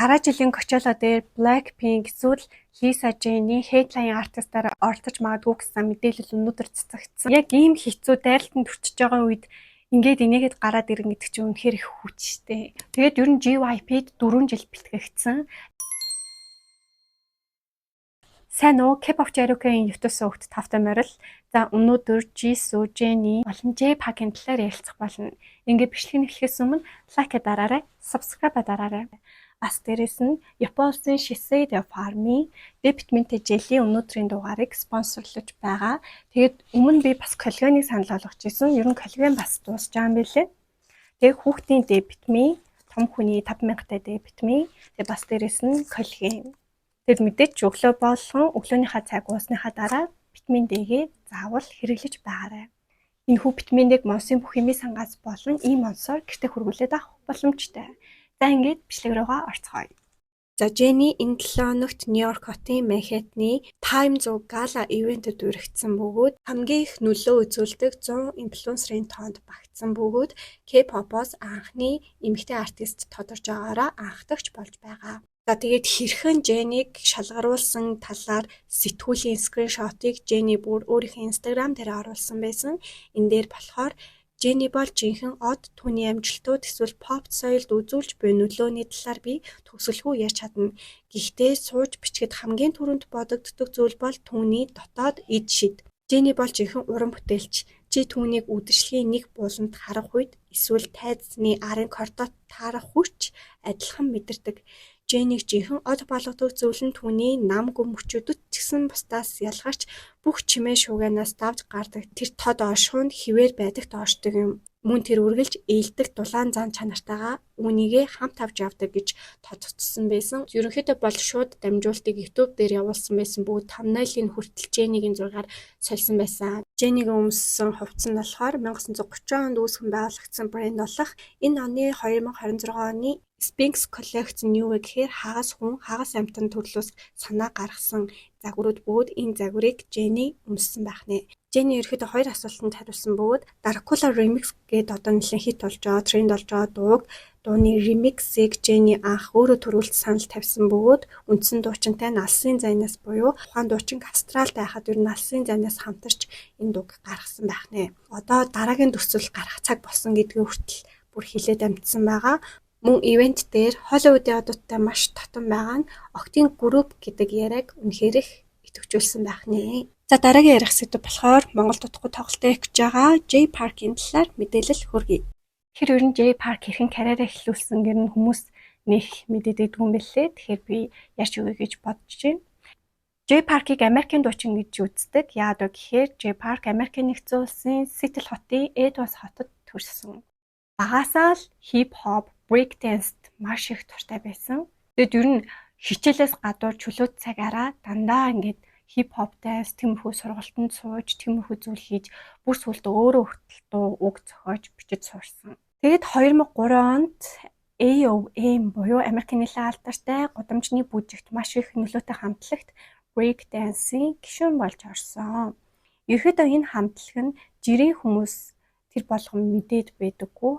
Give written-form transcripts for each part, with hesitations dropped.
Дараа жилийн Coachella дээр Blackpink эсвэл Lisa Jenny headline артистаар оролцож магадгүй гэсэн мэдээлэл өнөөдөр цацагдсан. Яг ийм хэцүү дайралтанд хүрчиж байгаа үед ингээд энийгэд гараад ирэн гэдэг чинь үнэхээр их хүчтэй. Тэгээд ер нь JYP-д 4 жил бэлтгэгдсэн. Сайн уу? K-pop Jericho-ийн YouTube сувагт тавтай морил. За өнөөдөр Jisoo, Jennie болон J-Park-ийн талаар ярилцах болно. Ингээд бичлэг эхлэхээс өмнө лайк дараарай, subscribe дараарай. Бас дээрэс нь Японы Shiseido Farm-ийн Deptment Jelly өнөөдрийн дугаарыг спонсорлож байгаа. Тэгээд өмнө би бас коллагеныг санал болгож ирсэн. Ер нь коллаген бас дуусж байгаа юм билээ. Тэгээд хүүхдийн Deptment, том хүний 5000-тай Deptment, тэгээд бас дээрэс нь коллаген. Тэгэд мэдээч өглөө болгон өглөөнийхөө цаг уусныхаа дараа витамин D-гээ заавал хэрэглэж байгаарай. Энэ хүү витамин D-г монсын бүх хэмээ сангаас болон ийм онцоор гэртээ хөргүүлээд авах боломжтой. За ингээд бичлэг рүүгээ орцгоё. За Jennie энэ 7 хоногт Нью-Йорк хотын Манхэттны Time Zoo Gala ивентэд үргэлжсэн бөгөөд хамгийн их нөлөө үзүүлдэг 100 инфлюенсерийн тоонд багтсан бөгөөд K-pop-оос анхны эмэгтэй артист тодорж байгаараа анхдагч болж байгаа. За тэгээд хэрхэн Jennie-г шалгаруулсан талаар сэтгүүлийн скриншотыг Jennie бүр өөрийнхөө Instagram дээр оруулсан байсан. Энэ дээр болохоор Jennie бол жинхэнэ од түүний амжилтууд эсвэл pop соёлд үзүүлж буй нөлөөний талаар би төгсөлгүй ярьж чадна. Гэхдээ сууж бичгэд хамгийн түрүүнд бодогддог зүйл бол түүний дотоод эд шид. Jennie бол жинхэнэ уран бүтээлч. Чи түүнийг үдшилгийн нэг бууланд харах үед эсвэл тайзны арын коридорт таарах хүч адилхан мэдэрдэг. Jennie-г жинхэнэ од болгодог зүйл нь түүний нам гүм мөчүүдэд ч гэсэн бусдаас ялгарч бүх чимээ шуугианаас давж гардаг тэр тод оршихунд хിവэр байдагт оршдог юм. Мөн тэр үргэлж ээлдэг дулаан зан чанартайгаа үүнийгээ хамт авч явдаг гэж тодорцсон байсан. Ерөнхийдөө бол шууд дамжуултыг YouTube дээр явуулсан байсан бөгөөд thumbnail-ийн хүртэл Jennie-гийн зургаар сольсон байсан. Jennie-гийн өмссөн хувцас нь болохоор 1930 онд үүсгэн байгуулагдсан брэнд болох энэ оны 2026 оны Sphinx Collection юу вэ гэхээр хагас хүн, хагас амьтан төрлөөс санаа гаргасан загварууд бөгөөд энэ загварыг Jennie өмссөн байх нэ. Jennie ерөөхдөө хоёр асуултанд хариулсан бөгөөд Dracula Remix гээд одоо нэлээд хит болж байгаа, тренд болж байгаа дууны remix-ийг Jennie анх өөрөө төрүүлж санал тавьсан бөгөөд үндсэн дуучинтай Налсын зайнаас буюу ухаан дуучин Австралид байхад ер нь Налсын зайнаас хамтарч энэ дууг гаргасан байх нэ. Одоо дараагийн төсөл гарах цаг болсон гэдгийг хүртэл бүр хилээд амжсан байгаа. Мөн ивент дээр Холливуудын одуудтай маш татан байгаа нь Октийн групп гэдэг яриаг үнэхээр их идэвхжүүлсэн байх нэ. За дараагийн ярих сэдв болохоор Монгол дутхгүй тоглолтоо эхэж байгаа J-Park-ийн талаар мэдээлэл хүргэе. Тэгэхээр ер нь J-Park хэрхэн карьераа эхлүүлсэн гэр нь хүмүүс нэг мэдээдэггүй юм бэлээ. Тэгэхээр би ярьж өгье гэж бодож байна. J-Park-ыг Америкийн дуучин гэж үздэг. Яагаад вэ гэхээр J-Park Америкийн нэгдсэн улсын Seattle хотын Edwards хотод төрсөн. Багасаа л хип-хоп, break dance-д маш их дуртай байсан. Тэгэд ер нь хичээлээс гадуур чөлөөт цагаараа дандаа ингээд хип-хоп dance тиймэрхүү сургалтанд сууж, тиймэрхүү зүйл хийж, бүр сүлдө өөрөө хүртэл дуу үг зохиож бичиж сурсан. Тэгэд 2003 онд AOM буюу Америкийн нэлээд алдартай гудамжны бүжигт маш их нөлөөтэй хамтлагт break dance-ийн гишүүн болж орсон. Ерөнхийдөө энэ хамтлаг нь жирийн хүмүүс тэр болгон мэдээд байдаггүй.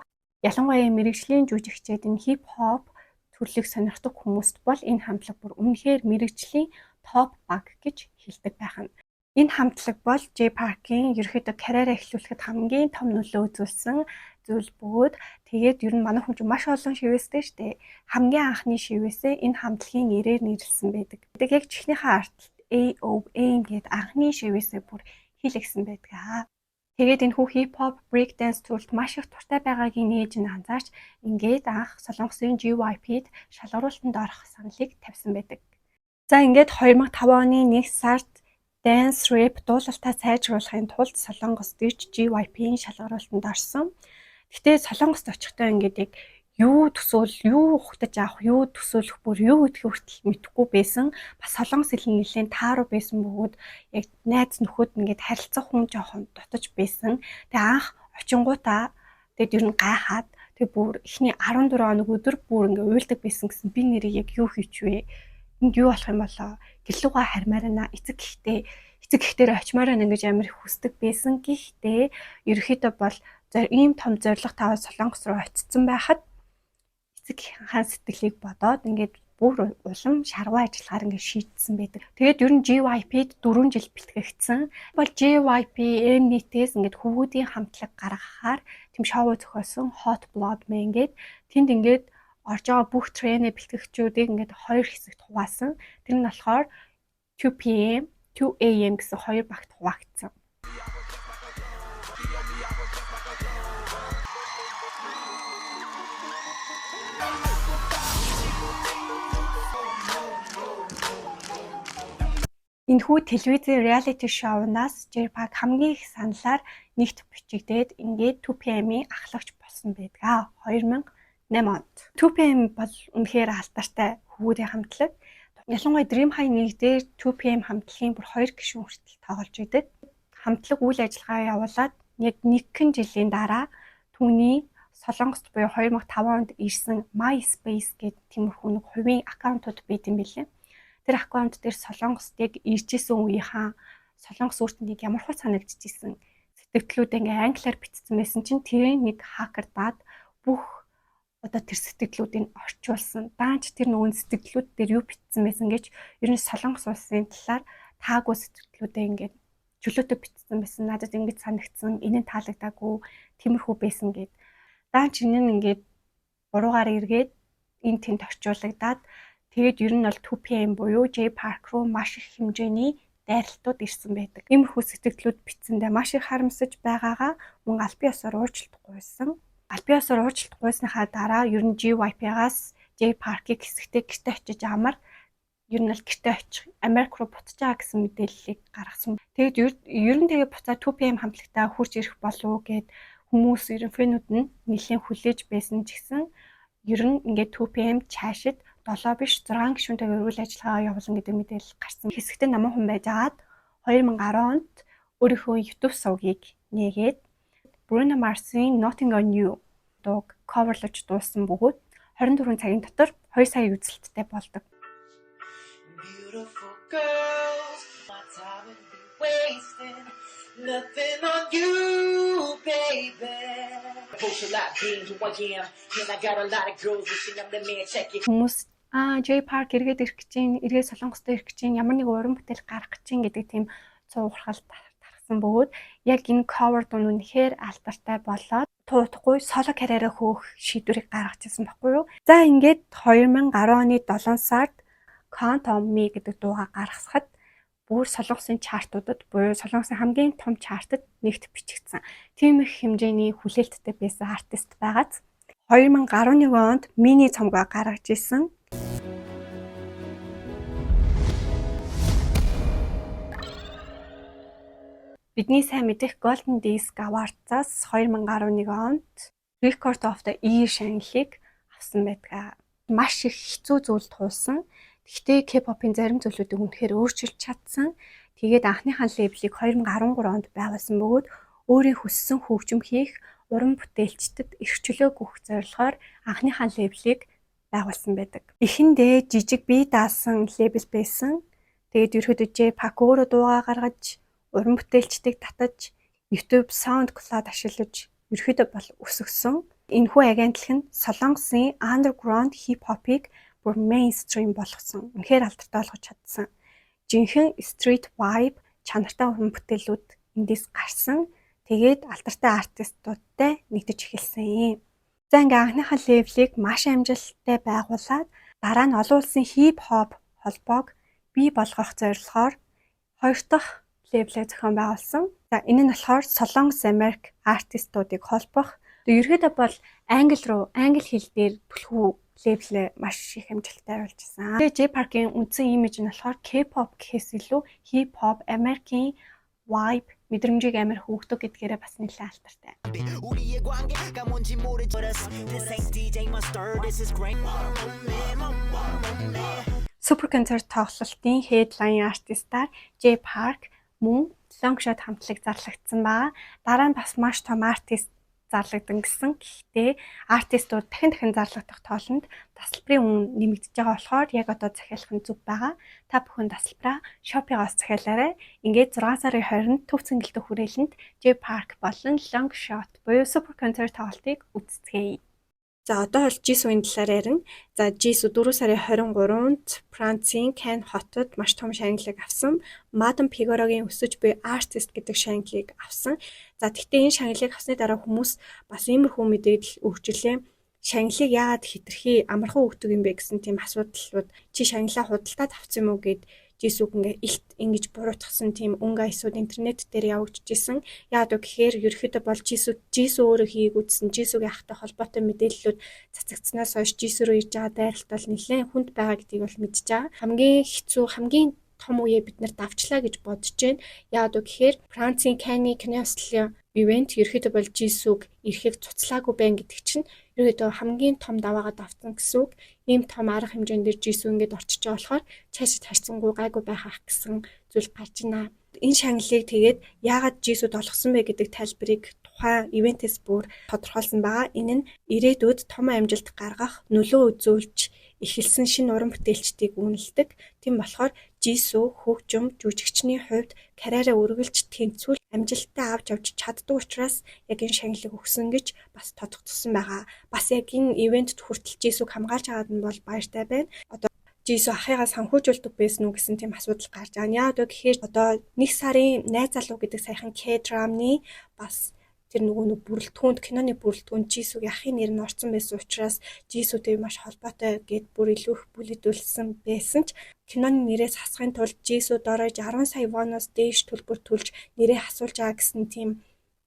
Ялангуяа мэрэгжлийн жүжигчид энэ хип-хоп төрлийг сонирхдаг хүмүүст бол энэ хамтлаг бүр үнэхээр мэрэгжлийн топ баг гэж хэлдэг байх нь. Энэ хамтлаг бол J-Park-ийн ерөөхдөө карьераа эхлүүлэхэд хамгийн том нөлөө үзүүлсэн зүйл бөгөөд тэгээд ер нь манай хүн чинь маш олон шивэстэй штэ. Хамгийн анхны шивэсээ энэ хамтлагийн нэрээр нэрлсэн байдаг. Тэгээд яг чихнийхээ арталт AOM гэдэг анхны шивэсээ бүр хийлгсэн байдаг. Тэгээд энэ хүү хип-хоп, break dance төрөлд маш их дуртай байгаагийн ээж нь анзаарч ингээд анх Солонгосын JYP-д шалгаруулалтанд орох саналыг тавьсан байдаг. За ингээд 2005 оны 1 сард dance rap дуулалтаа сайжруулахын тулд Солонгост ирж JYP-ийн шалгаруулалтанд орсон. Гэхдээ Солонгост очихдоо ингээд яг юу төсөөл, юу ухтаж авах, юу төсөөлөх бүр юу гэдгийг хүртэл мэдэхгүй байсан. Бас солонгос хэлний нэлээд тааруу байсан бөгөөд яг найз нөхөд ингээд харилцах хүн жоохон дотож байсан. Тэгээ анх очингуудаа тэгээд ер нь гайхаад тэг бүр эхний 14 хоног өдөр бүр ингээд уйлдаг байсан гэсэн би нэрийг яг юу хийч вэ? Энд юу болох юм болоо? Гэлүүгээ хармаарана. Эцэг гэхдээ очимоор ингэж амар их хүсдэг байсан. Гэхдээ ерөөхдөө бол ийм том зориг таваад солонгос руу очсон байхад эцэг хаан сэтгэлийг бодоод ингээд бүр улам шаргуу ажиллагаар ингээд шийдсэн байдаг. Тэгээд ер нь JYP-д 4 жил бэлтгэгдсэн. Бол JYP Mnet-ээс ингээд хүүхдийн хамтлаг гаргахаар тэм шоу зохиосон Hot Blood Man гээд тэнд ингээд орж байгаа бүх тренер бэлтгэгчүүдийг ингээд хоёр хэсэгт хуваасан. Тэр нь болохоор 2PM, 2AM гэсэн хоёр багт хуваагдсан. Энэхүү телевизийн реалити шоунаас J-Park хамгийн их саналаар нэгт бичигдээд ингээд 2PM-ийн ахлагч болсон байдаг. 2008 онд. 2PM бол үнэхээр алдартай хүүхдийн хамтлаг. Ялангуяа Dream High 1 дээр 2PM хамтлагийн бүр 2 гишүүн хүртэл тоглож идэг. Хамтлаг үйл ажиллагаа явуулаад яг 1 жилийн дараа түүний Солонгост буюу 2005 онд ирсэн MySpace гэдэг тиймэрхүү нэг хувийн аккаунтууд байт юм билээ. Тэр аккаунт дээр Солонгост яг иржсэн үеийнхаа Солонгос өөртөө нэг ямархуу санагдчихсэн сэтгэлдлүүд ингээ англиар бичсэн байсан чинь тэрийг нэг хакер даад бүх одоо тэр сэтгэлдлүүдийг орчуулсан. Даанч тэр нөгөө сэтгэлдлүүд дээр юу бичсэн байсан гэж ер нь Солонгос улсын талаар таагүй сэтгэлдлүүдээ ингээ чөлөөтэй бичсэн байсан. Надад ингэж санагдсан, энэ нь таалагдаагүй, тиймэрхүү байсан гэд. Даанч энэ нь ингээд буруугаар эргээд энэ тэнд орчуулагдаад тэгээд ер нь бол 2PM буюу J-Park руу маш их хэмжээний дайралтууд ирсэн байдаг. Иймэрхүү сэтгэлдлүүд бичсэндээ маш их харамсаж байгаагаа мөн аль бие ёсоор уучлалтгүй байсан. Аль бие ёсоор уучлалтгүйснийхаа дараа ер нь JYP-гаас J-Park-ийг хэсэгтээ гэртээ очиж амар ер нь л гэртээ очих Америк руу буцаж байгаа гэсэн мэдээллийг гаргасан. Тэгээд ер нь тэгээ буцаад 2PM хамтлагтаа хурж ирэх болов гэд хүмүүс ерөн фэнүүд нь нэлээд хүлээж байсан ч гэсэн ер нь ингээд 2PM цаашид 7 биш 6 гишүүнтэйгээр үйл ажиллагаа явуулна гэдэг мэдээлэл гарсан. Хэсэгтээ намын хүн байжгаад 2010 онд өөрийнхөө YouTube сувгийг нээгээд Bruno Mars-ийн Nothing on You дууг coverлож дууссан бөгөөд 24 цагийн дотор 2 сая үзэлттэй болдог. Nothing on you, baby. Хүмүүс J-Park эргээд ирэх гэж чинь, эргээд Солонгост ирэх гэж чинь, ямар нэг уран бүтээл гаргах гэж чинь гэдэг тийм цуурхал тархсан бөгөөд яг энэ cover дуу үнэхээр алдартай болоод туутахгүй соло карьераа хөөх шийдвэрийг гаргачихсан байхгүй юу. За ингээд 2010 оны 7 сард Count on Me гэдэг дуугаа гаргасахад бүр Солонгосын чартуудад буюу Солонгосын хамгийн том чартад нэгт бичигдсэн. Тийм их хэмжээний хүлээлттэй байсан артист байгааз 2011 онд мини цомгоо гаргаж ирсэн. Бидний сайн мэдих Golden Disc Awards-аас 2011 онд Record of the Year шагналыг авсан байдаг. Маш их хэцүү зүйл туулсан. Гэхдээ K-pop-ын зарим зүйлүүдийг үнэхээр өөрчилж чадсан. Тэгээд анхныхаа лейблийг 2013 онд байгуулсан бөгөөд өөрийн хүссэн хөгжим хийх уран бүтээлчдэд эрх чөлөө өгөх зорилгоор анхныхаа лейблийг байгуулсан байдаг. Эхэндээ жижиг бие даасан лейбл байсан. Тэгээд ерөөдөө J-Park өөрөө дуугаа гаргаж, уран бүтээлчдийг татаж, YouTube SoundCloud ашиглаж ерөөдөө бол өсгсөн. Энэхүү агентлаг нь Солонгосын underground hip-hop-ыг бүр mainstream болгосон. Үнэхээр алдартай болгож чадсан. Жинхэнэ street vibe, чанартай уран бүтээлүүд эндээс гарсан. Тэгээд алдартай артистуудтай нэгдэж эхэлсэн. За ингээ анхныхаа лейблийг маш амжилттай байгуулад дараа нь олон улсын хип-хоп холбоог бий болгох зорилгоор хоёр дахь лейблээ зохион байгуулсан. За энэ нь болохоор Солонгос Америк артистуудыг холбох. Ерөөдөө бол англи хэл дээр түлхүү лейблээ маш их амжилттай оруулжсэн. Тэгээ J-Park-ийн үндсэн имиж нь болохоор K-pop гэхээс илүү хип-хоп, Америкийн vibe, мэдрэмжийг амар хөөгдөг гэдгээрээ бас нэлээд алдартай. Super Concert тоглолтын headline артистаар J-Park мөн Longshot хамтлаг зарлагдсан ба дараа нь бас маш том артист зарлагдсан гэсэн. Гэхдээ артистууд дахин зарлагдах тоолонд тасалбарын үн нэмэгдэж байгаа болохоор яг одоо захиалах нь зөв байгаа. Та бүхэн тасалбараа Shopee-гоос захиалаарай. Ингээд 6 сарын 20-нд төв цэнгэлдэх хүрээлэнд J-Park болон Longshot буюу Super Concert тоглолтыг үздэцгээе. За одоо бол Jisoo-ийн талаар ярина. За Jisoo 4 сарын 23-нд Францын Cannes хотод маш том шагналыг авсан. Madame Figaro-гийн өсөж буй Artist гэдэг шагналыг авсан. За тэгтээ энэ шагналыг авсны дараа хүмүүс бас иймэрхүү мэдээлэл өгчлээ. Шагналыг яагаад хэтэрхий амархан өгдөг юм бэ гэсэн тийм асуудлууд чи шагналаа худалдаад авсан юм уу гэд Jisoo ингээ илт ингэж буруутгасан тийм өнгө аясууд интернет дээр явагдчихсэн. Яагаад гэхээр ерөөхдөө бол Jisoo өөрөө хийгүүцсэн Jisoo-гийн ахтай холбоотой мэдээллүүд цацагдсанаас хойш Jisoo руу ирж байгаа дайралт бол нэлээд хүнд байгаа гэдгийг бол мэдж байгаа. Хамгийн хэцүү, хамгийн том үеэ бид нар давчлаа гэж бодож байна. Яагаад гэхээр Францын Cannes кинофестивалийн ивент ерөөхдөө бол Jisoo-г ирэхийг цуцлаагүй байна гэдэг чинь ерөөдөө хамгийн том даваагаа давтсан гэсэн үг. Ийм том арга хэмжээнд Jisoo ингээд орчиж байгаа болохоор цаашид харьцангуй гайгүй байх гэсэн зүйл гарч байна. Энэ шагналыг тэгээд яагаад Jisoo долгосон бэ гэдэг тайлбарыг тухайн ивентээс бүр тодорхойлсон байгаа. Энэ нь ирээдүйд том амжилт гаргах нөлөө үзүүлж эхэлсэн шинэ уран бүтээлчдийг үнэлдэг. Тийм болохоор Jisoo хөгжим жүжигчний хувьд карьераа үргэлж тэнцвүүл амжилттай авч чаддаг учраас яг энэ шагналыг өгсөн гэж бас тодогдсон байгаа. Бас яг энэ ивентэд хүртэл Jisoo-г хамгаалж байгаад нь бол баяртай байна. Одоо Jisoo ахыгаа санхүүжүүлдэг байсан уу гэсэн тийм асуудал гарч байгаа. Яагаад гэхээр одоо 1 сарын найз залуу гэдэг саяхан K-драмны бас тэр нөгөө бүрэлдэхүүнд киноны бүрэлдэхүүнд Jisoo-гийн ахын нэр нь орсон байсан учраас Jisoo-тэй маш холбоотой гэд бүр илүү их бүлэдүүлсэн байсан ч киноны нэрээс хасахын тулд Jisoo доорож 10 сая воноос дээш төлбөр төлж нэрээ хасуулж байгаа гэсэн тийм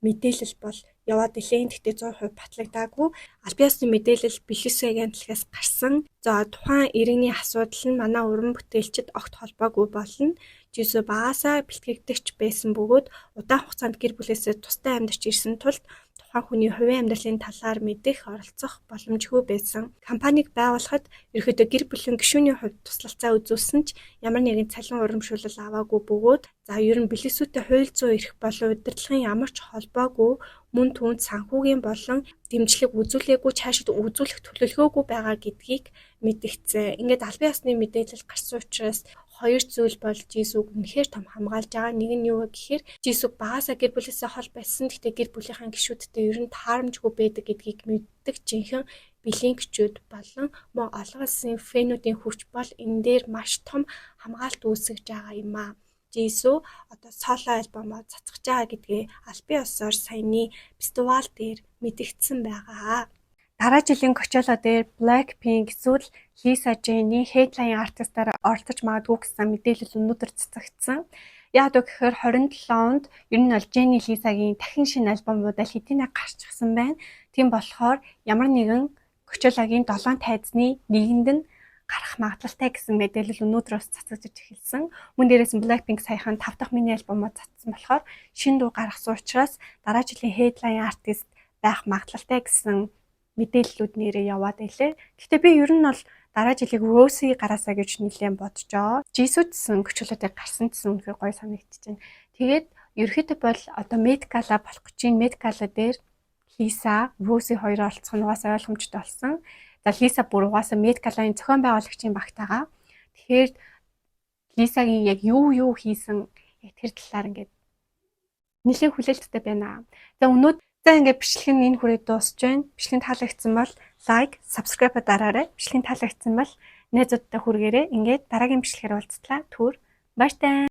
мэдээлэл бол яваад илээ. Гэхдээ 100% батлагдаагүй. Албан ёсны мэдээлэл Бэлэсвэгийн талаас гарсан. За тухайн иргэний асуудал нь манай уран бүтээлчид огт холбоогүй болно. Jisoo багасаа бэлтгэгдэгч байсан бөгөөд удаан хугацаанд гэр бүлээсээ тусдаа амьдарч ирсэн тулд тухайн хүний хувийн амьдралын талаар мэдэх оролцох боломжгүй байсан. Компанийг байгуулахад ерөөдөө гэр бүлийн гишүүний хувьд туслалцаа үзүүлсэн ч ямар нэгэн цалин урамшуулал аваагүй бөгөөд за ер нь Бэлэсвэтэй хууль зүйн эрх болон удирдлагын ямар ч холбоогүй мөн түүнд санхүүгийн болон дэмжлэг үзүүлээгүй цаашид үзүүлэх төлөвлөгөөгүй байгаа гэдгийг мэдгдсэн. Ингээд албан ёсны мэдээлэл гарсан учраас хоёр зүйл бол Jisoo-г үнэхээр том хамгаалж байгаа. Нэг нь юу вэ гэхээр Jisoo багасаа гэр бүлээсээ хол байсан. Гэхдээ гэр бүлийнхаа гишүүдтэй ер нь таарамжгүй байдаг гэдгийг мэддэг жинхэнэ бэлгийн гишүүд болон мөн олон улсын фэнүүдийн хүч бол энэ дээр маш том хамгаалт үүсгэж байгаа юм аа. Jisoo одоо соло альбомоо цацгаж байгаа гэдгээ албан ёсоор саяны фестивал дээр мэдэгдсэн байгаа. Дараа жилийн Coachella дээр Blackpink эсвэл Lisa J-ний headline артистаар оролцож магадгүй гэсэн мэдээлэл өнөөдөр цацагдсан. Яагаад гэхээр 27 онд ер нь бол Jennie Lisa-гийн дахин шинэ альбомууд хэдийнэ гарчихсан байна. Тийм болохоор ямар нэгэн Coachella-гийн 7 тайзны нэгэнд нь гарах магадлалтай гэсэн мэдээлэл өнөөдрөөс цацагдж эхэлсэн. Мөн дээрээс нь Blackpink саяхан 5 дахь мини альбомоо цацсан болохоор шинэ дуу гаргасан учраас дараа жилийн headline артист байх магадлалтай гэсэн мэдээллүүд нэрээ яваад байлээ. Гэхдээ би ер нь бол дараа жилиг Rosé гараасаа гэж нэлээд бодож байгаа. Jisoo гэсэн Coachella-д гарсан гэсэн үнэхээр гоё санагдчихэж байна. Тэгээд ерөөхдөө бол одоо Met Gala болох гэж байна. Met Gala дээр Lisa, Rosé хоёр оролцох нь угаасаа ойлгомжтой болсон. За Lisa бүр угаасаа Met Gala-ийн зохион байгуулагчийн багтаага. Тэгэхээр Lisa-гийн яг юу хийсэн яг тэр талаар ингээд нэлээд хүлээлттэй байна. За өнөөдөр ингээд бичлэг нь энэ хүрээд дуусж байна. Бичлэг таалагдсан бол лайк, subscribe дараарай. Бичлэг таалагдсан бол найзуудтай хүргээрэй. Ингээд дараагийн бичлэгээр уулзтлаа. Түр баяртай.